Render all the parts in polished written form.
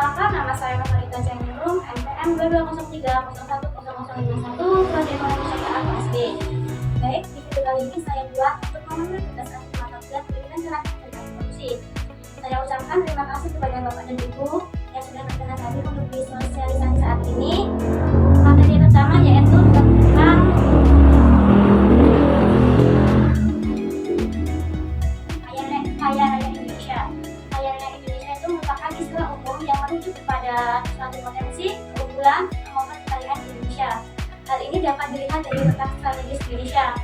Perkenalkan, nama saya Nurita Zainul, NPM 2203010051, Prodi Ekonomi Syariah USD. Baik, di video kali ini saya buat untuk memenuhi tugas akhir mata kuliah pendidikan cerdas dan korupsi. Saya ucapkan terima kasih kepada Bapak dan Ibu yang sudah berkenan hadir untuk disosialisasi saat ini. Materi pertama yaitu tentang kaya raya Indonesia. Kaya raya Indonesia itu merupakan istilah umum yang merujuk kepada suatu potensi, keunggulan, maupun kekayaan Indonesia. Hal ini dapat dilihat dari letak strategis Indonesia.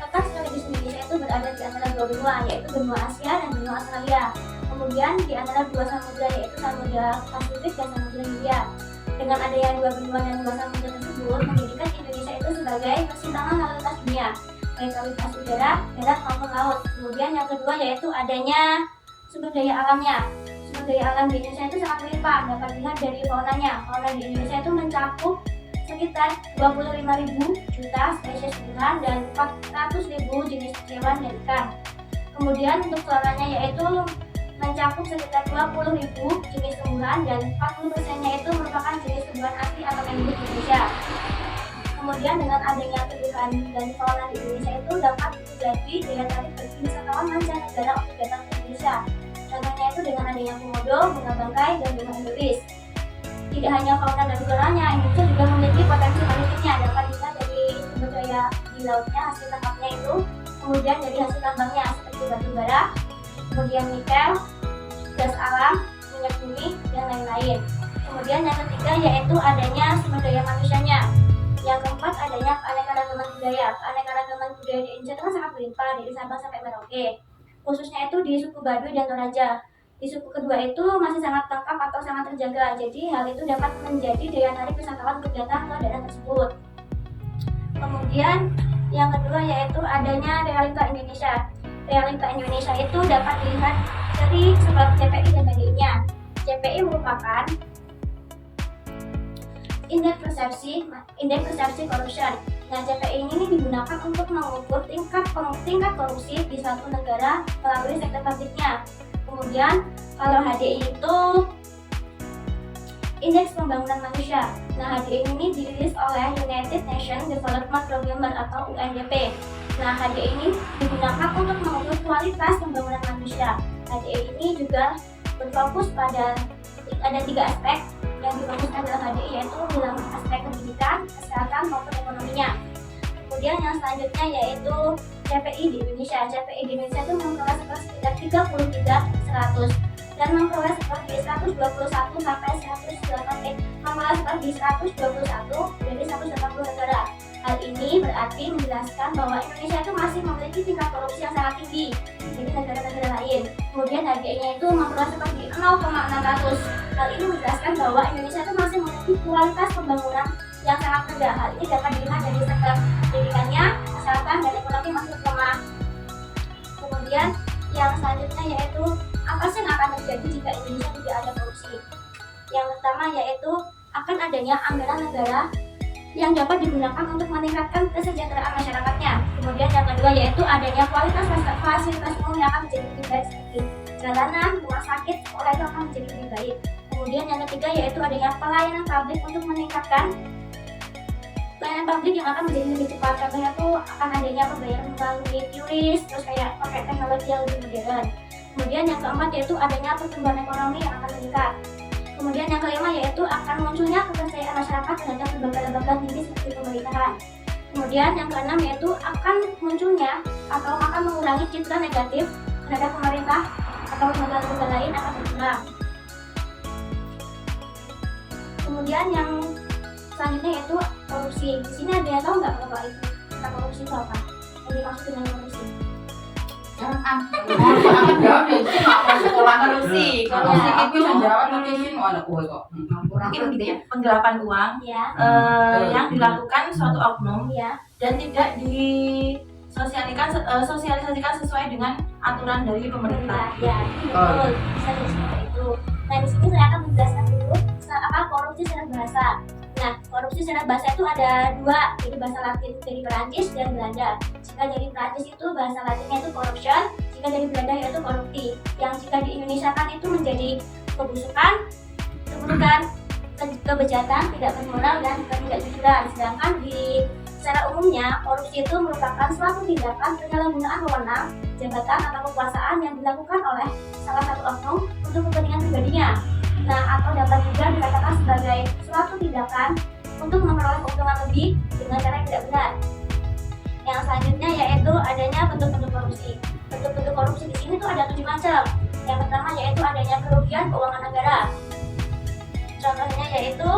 Letak strategis Indonesia itu berada di antara dua benua, yaitu benua Asia dan benua Australia. Kemudian di antara dua samudra, yaitu Samudra Pasifik dan Samudra Hindia. Dengan adanya dua benua dan dua samudra tersebut, menjadikan Indonesia itu sebagai persimpangan lalu lintas dunia, baik lalu lintas udara, darat maupun laut. Kemudian yang kedua yaitu adanya sumber daya alamnya. Sumber daya alam di Indonesia itu sangat melimpah, dapat dilihat dari faunanya. Fauna di Indonesia itu mencakup sekitar 25.000 juta spesies tumbuhan dan 400.000 jenis hewan dan ikan. Kemudian untuk florannya yaitu mencakup sekitar 20.000 jenis tumbuhan dan 40%-nya itu merupakan jenis tumbuhan asli atau endemik Indonesia. Kemudian dengan adanya tumbuhan dan fauna di Indonesia itu dapat menjadi daya tarik bagi wisatawan mancanegara untuk datang ke Indonesia. Contohnya itu dengan adanya komodo, bunga bangkai, dan bunga endemis. Tidak hanya fauna dan floranya, Indonesia juga memiliki potensi maritimnya, dapat dilihat dari sumber daya di lautnya, hasil tangkapnya itu, kemudian dari hasil tambangnya seperti batu bara, kemudian nikel, gas alam, minyak bumi, dan lain-lain. Kemudian yang ketiga yaitu adanya sumber daya manusianya. Yang keempat adanya keanekaragaman budaya. Keanekaragaman budaya di Indonesia itu kan sangat berlimpah dari Sabang sampai Merauke, khususnya itu di suku Baduy dan Toraja. Di suku kedua itu masih sangat lengkap atau sangat terjaga, jadi hal itu dapat menjadi daya tarik wisatawan untuk datang ke daerah tersebut. Kemudian yang kedua yaitu adanya realita Indonesia. Realita Indonesia itu dapat dilihat dari sebelah CPI dan HDI-nya. CPI merupakan indeks persepsi korupsi. Nah, CPI ini digunakan untuk mengukur tingkat korupsi di suatu negara melalui sektor publiknya. Kemudian kalau HDI itu indeks pembangunan manusia. Nah, HDI ini dirilis oleh United Nations Development Programme atau UNDP. Nah, HDI ini digunakan untuk mengukur kualitas pembangunan manusia. HDI ini juga berfokus pada ada 3 aspek yang difokuskan dalam HDI, yaitu dalam aspek pendidikan, kesehatan, maupun ekonominya. Kemudian yang selanjutnya yaitu CPI di Indonesia. CPI di Indonesia itu memperoleh skor sekitar 33/100 dan memperoleh skor di 121 sampai 108 memperoleh skor di 121 dari 180 negara. Hal ini berarti menjelaskan bahwa Indonesia itu masih memiliki tingkat korupsi yang sangat tinggi dari negara-negara lain. Kemudian HDI-nya itu memperoleh skor di 0,600. Hal ini menjelaskan bahwa Indonesia itu masih memiliki kualitas pembangunan yang sangat rendah. Hal ini dapat dilihat dari sektor pendidikannya, kesehatan, dan ekonomi masih lemah. Kemudian yang selanjutnya yaitu apa sih yang akan terjadi jika Indonesia tidak ada korupsi? Yang pertama yaitu akan adanya anggaran negara yang dapat digunakan untuk meningkatkan kesejahteraan masyarakatnya. Kemudian yang kedua yaitu adanya kualitas fasilitas umum yang akan menjadi lebih baik seperti jalanan, rumah sakit, sekolah itu akan menjadi lebih baik. Kemudian yang ketiga yaitu adanya pelayanan publik untuk meningkatkan pelayanan publik yang akan menjadi lebih cepat. Contohnya tuh akan adanya pembayaran melalui QRIS, terus kayak pakai teknologi yang lebih modern. Kemudian yang keempat yaitu adanya pertumbuhan ekonomi yang akan meningkat. Kemudian yang kelima yaitu akan munculnya kepercayaan masyarakat terhadap lembaga-lembaga tinggi seperti pemerintahan. Kemudian yang keenam yaitu akan munculnya atau akan mengurangi citra negatif terhadap pemerintah atau lembaga-lembaga lain akan berkurang. Kemudian yang selanjutnya yaitu korupsi. Di sini ada yang tahu nggak Bapak itu tentang korupsi itu apa? Yang dimaksud dengan korupsi? Jangan jawab nih, sekolah korupsi itu jawab nanti sih mau ada kue kok. Mungkin gitu ya, penggelapan uang Ya. yang dilakukan suatu oknum Ya. dan tidak sosialisasikan sesuai dengan aturan dari pemerintah. Ya, betul. Bisa jadi seperti itu. Nah, di sini saya akan menjelaskan dulu apa korupsi secara bahasa. Nah, korupsi secara bahasa itu ada 2, jadi bahasa Latin dari Perancis dan Belanda. Jika dari Perancis itu bahasa Latinnya itu corruption, jika jika dari Belanda yaitu korupsi, yang jika di Indonesia kan itu menjadi kebusukan, keburukan, kebejatan, tidak bermoral dan ketidakjujuran. Sedangkan secara umumnya korupsi itu merupakan suatu tindakan penyalahgunaan wewenang, jabatan atau kekuasaan yang dilakukan oleh salah satu oknum untuk kepentingan pribadinya. Nah, atau dapat juga dikatakan sebagai suatu tindakan untuk memperoleh keuntungan lebih dengan cara yang tidak benar. Yang selanjutnya yaitu adanya bentuk-bentuk korupsi. Bentuk-bentuk korupsi di sini tuh ada 7 macam. Yang pertama yaitu adanya kerugian keuangan negara. Contohnya yaitu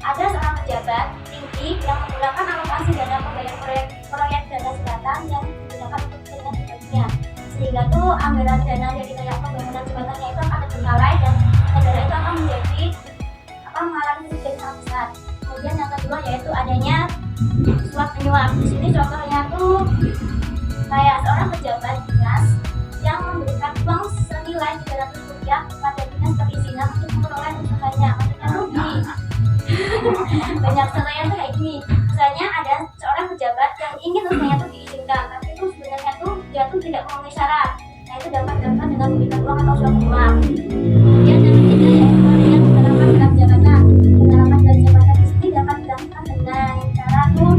ada seorang pejabat tinggi yang menggunakan alokasi dana pembayaran proyek dana jembatan yang digunakan untuk kepentingan pribadinya, sehingga tuh anggaran dana dari kayak pembangunan jembatannya itu akan terbengkalai dan negara itu akan mengalami kerugian yang sangat besar. Kemudian yang kedua yaitu adanya suap menyuap. Di sini contohnya tuh kayak seorang pejabat dinas yang memberikan uang senilai 300 rupiah kepada dinas perizinan untuk memperoleh usahanya, maksudnya rugi. Banyak contohnya tuh kayak gini. Misalnya ada seorang pejabat yang ingin usahanya tuh diizinkan, tapi itu sebenarnya tuh dia tuh tidak memenuhi syarat. Nah, itu dapat dilakukan dengan memberikan uang atau suap menyuap. Kemudian yang ketiga yaitu adanya penerapan gelar jabatan. Penerapan gelar jabatan di sini dapat dilakukan dengan cara tuh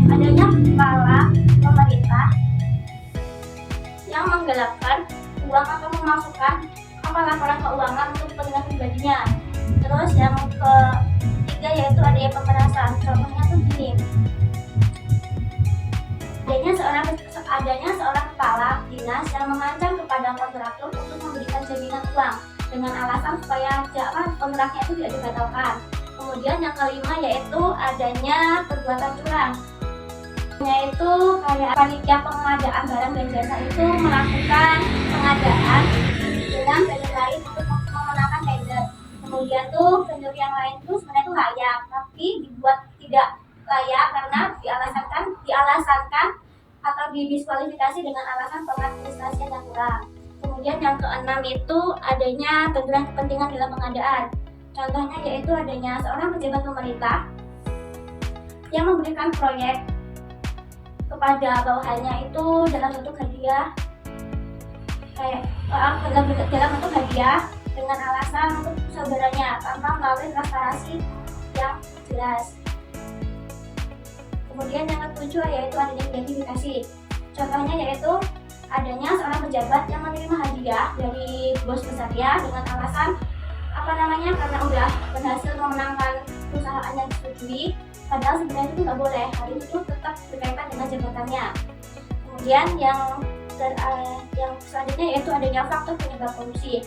adanya kepala pemerintah yang menggelapkan uang atau memasukkan laporan keuangan untuk kepentingan pribadinya. Terus yang ketiga yaitu adanya pemerasan. Contohnya tuh gini, adanya seorang kepala dinas yang mengancam kepada kontraktor untuk memberikan jaminan uang dengan alasan supaya kontraknya itu tidak dibatalkan. Kemudian yang kelima yaitu adanya perbuatan curang, yaitu kayak panitia pengadaan barang dan jasa itu melakukan pengadaan dengan vendor lain untuk memenangkan tender. Kemudian tuh vendor yang lain itu sebenarnya itu layak, tapi dibuat tidak layak karena dialasankan atau didiskualifikasi dengan alasan pengadministrasian yang kurang. Kemudian yang keenam itu adanya benturan kepentingan dalam pengadaan. Contohnya yaitu adanya seorang pejabat pemerintah yang memberikan proyek kepada bawahannya itu dalam bentuk hadiah, dalam bentuk hadiah dengan alasan untuk saudaranya tanpa melalui transparansi yang jelas. Kemudian yang ketujuh yaitu adanya gratifikasi. Contohnya yaitu adanya seorang pejabat yang menerima hadiah dari bos besarnya dengan alasan karena udah berhasil memenangkan perusahaan yang disetujui, padahal sebenarnya itu nggak boleh. Hal itu tetap berkaitan dengan jabatannya. Kemudian yang selanjutnya yaitu adanya faktor penyebab korupsi.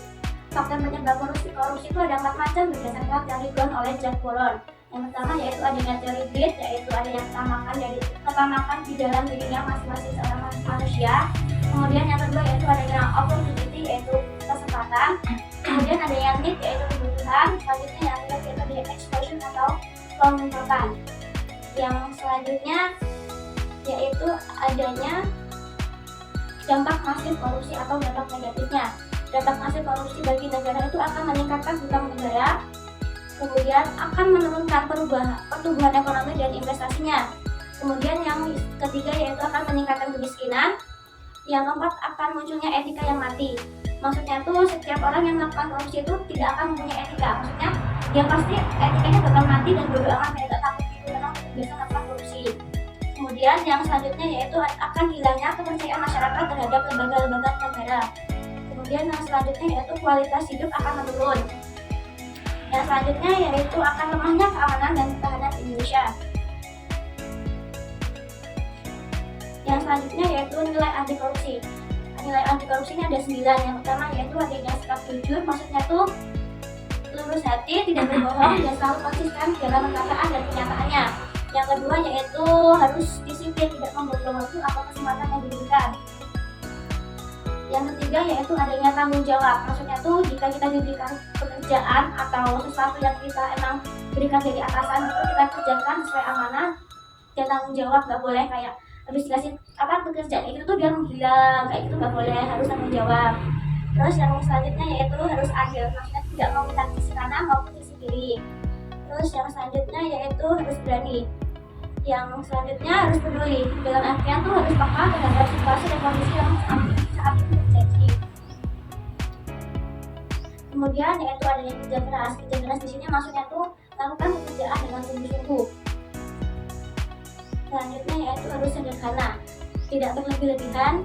Faktor penyebab korupsi itu ada 4 macam berdasarkan teori Brown oleh Jack Bollon. Yang pertama yaitu adanya teori greed, yaitu adanya ketamakan di dalam dirinya masing-masing seorang manusia. Kemudian yang kedua yaitu adanya opportunity, yaitu kesempatan. Kemudian adanya need, yaitu kebutuhan. Selanjutnya yang ketiga yaitu adanya explosion atau pemungutan. Yang selanjutnya yaitu adanya dampak masif korupsi atau dampak negatifnya. Dampak masif korupsi bagi negara itu akan meningkatkan hutang negara, kemudian akan menurunkan pertumbuhan ekonomi dan investasinya. Kemudian yang ketiga yaitu akan meningkatkan kemiskinan. Yang keempat akan munculnya etika yang mati. Maksudnya tuh setiap orang yang melakukan korupsi itu tidak akan mempunyai etika. Maksudnya dia pasti etikanya bakal mati dan bodo amat, kayak gak takut gitu karena biasa melakukan korupsi. Kemudian yang selanjutnya yaitu akan hilangnya kepercayaan masyarakat terhadap lembaga-lembaga negara. Kemudian yang selanjutnya yaitu kualitas hidup akan menurun. Yang selanjutnya yaitu akan lemahnya keamanan dan ketahanan Indonesia. Yang selanjutnya yaitu nilai anti korupsi. Nilai anti korupsi ini ada 9. Yang pertama yaitu adanya sikap jujur, maksudnya tuh lurus hati, tidak berbohong, dan selalu konsisten dalam perkataan dan kenyataannya. Yang kedua yaitu harus disiplin, tidak membuang waktu atau kesempatan yang diberikan. Yang ketiga yaitu adanya tanggung jawab, maksudnya tuh jika kita diberikan pekerjaan atau sesuatu yang kita emang berikan dari atasan itu kita kerjakan sesuai amanah dan tanggung jawab. Gak boleh kayak habis dikasih pekerjaan itu tuh dia menghilang, kayak gitu gak boleh, harus tanggung jawab. Terus yang selanjutnya yaitu harus adil, maksudnya tidak meminta sisi kanan maupun sisi kiri. Terus yang selanjutnya yaitu harus berani. Yang selanjutnya harus peduli, dalam artian tuh harus peka terhadap situasi dan kondisi yang Kemudian yaitu adanya kerja keras. Kerja keras di sini maksudnya tuh lakukan pekerjaan dengan sungguh-sungguh. Selanjutnya yaitu harus sederhana, tidak berlebih-lebihan.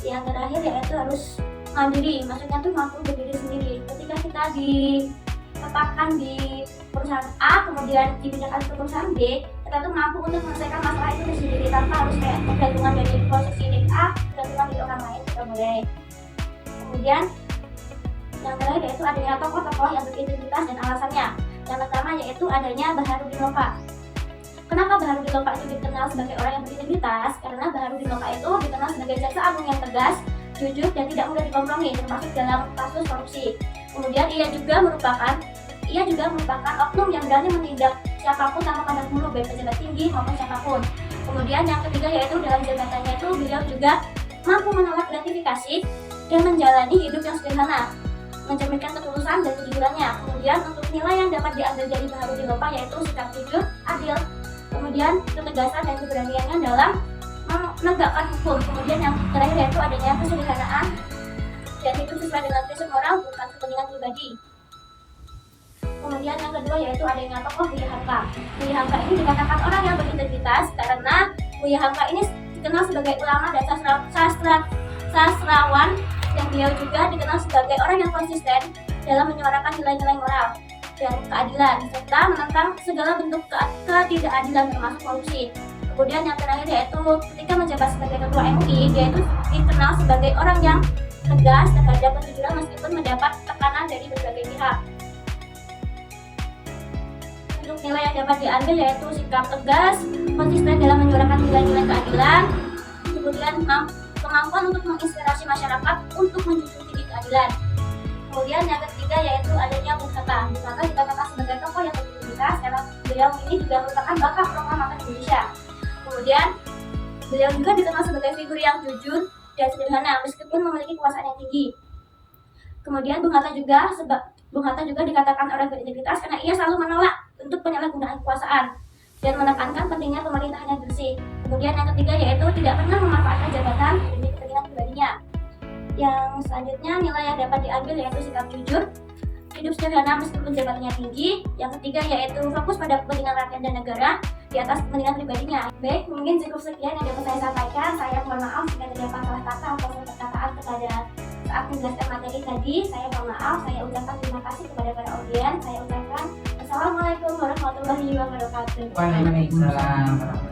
Yang terakhir yaitu harus mandiri, maksudnya tuh mampu berdiri sendiri. Ketika kita ditetapkan di perusahaan A kemudian dipindahkan ke perusahaan B, kita tuh mampu untuk menyelesaikan masalah itu sendiri tanpa harus kayak bergantungan dari posisi di A bergantungan dari orang lain, tidak boleh. Kemudian yang terakhir yaitu adanya tokoh-tokoh yang berintegritas dan alasannya. Yang pertama yaitu adanya Baharudin Lopa. Kenapa Baharudin Lopa itu dikenal sebagai orang yang berintegritas? Karena Baharudin Lopa itu dikenal sebagai jaksa agung yang tegas, jujur dan tidak mudah dikompromi, termasuk dalam kasus korupsi. Kemudian ia juga merupakan oknum yang berani menindak siapapun tanpa pandang bulu, baik pejabat tinggi maupun siapapun. Kemudian yang ketiga yaitu dalam jabatannya itu beliau juga mampu menolak gratifikasi dan menjalani hidup yang sederhana, mencerminkan ketulusan dan kejujurannya. Kemudian untuk nilai yang dapat diambil dari Baharudin Lopa yaitu sikap jujur, adil, kemudian ketegasan dan keberaniannya dalam menegakkan hukum. Kemudian yang terakhir yaitu adanya kesederhanaan dan hidup sesuai dengan prinsip moral bukan kepentingan pribadi. Kemudian yang kedua yaitu adanya tokoh Buya Hamka. Buya Hamka ini dikatakan orang yang berintegritas karena Buya Hamka ini dikenal sebagai ulama dan sastrawan, dan beliau juga dikenal sebagai orang yang konsisten dalam menyuarakan nilai-nilai moral dan keadilan serta menentang segala bentuk ketidakadilan termasuk korupsi. Kemudian yang terakhir yaitu ketika menjabat sebagai ketua MUI, dia itu dikenal sebagai orang yang tegas terhadap kejujuran meskipun mendapat tekanan dari berbagai pihak. Untuk nilai yang dapat diambil yaitu sikap tegas, konsisten dalam menyuarakan nilai-nilai keadilan, kemudian kemampuan untuk menginspirasi masyarakat untuk menjunjung tinggi keadilan. Kemudian yang ketiga yaitu adanya Bung Hatta. Bung Hatta dikatakan sebagai tokoh yang berintegritas karena beliau ini juga merupakan bapak proklamator Indonesia. Kemudian beliau juga dikenal sebagai figur yang jujur dan sederhana meskipun memiliki kekuasaan yang tinggi. Kemudian Bung Hatta juga dikatakan orang berintegritas karena ia selalu menolak untuk penyalahgunaan kekuasaan dan menekankan pentingnya pemerintahan yang bersih. Kemudian yang ketiga yaitu tidak pernah memanfaatkan jabatan demi kepentingan pribadinya. Yang selanjutnya nilai yang dapat diambil yaitu sikap jujur, hidup sederhana meskipun jabatannya tinggi. Yang ketiga yaitu fokus pada kepentingan rakyat dan negara di atas kepentingan pribadinya. Baik, mungkin cukup sekian yang dapat saya sampaikan. Saya mohon maaf jika terdapat salah kata atau perkataan kepada saat menjelaskan materi tadi. Saya mohon maaf. Saya ucapkan terima kasih kepada para audiens. Saya ucapkan Assalamualaikum warahmatullahi wabarakatuh. Waalaikumsalam.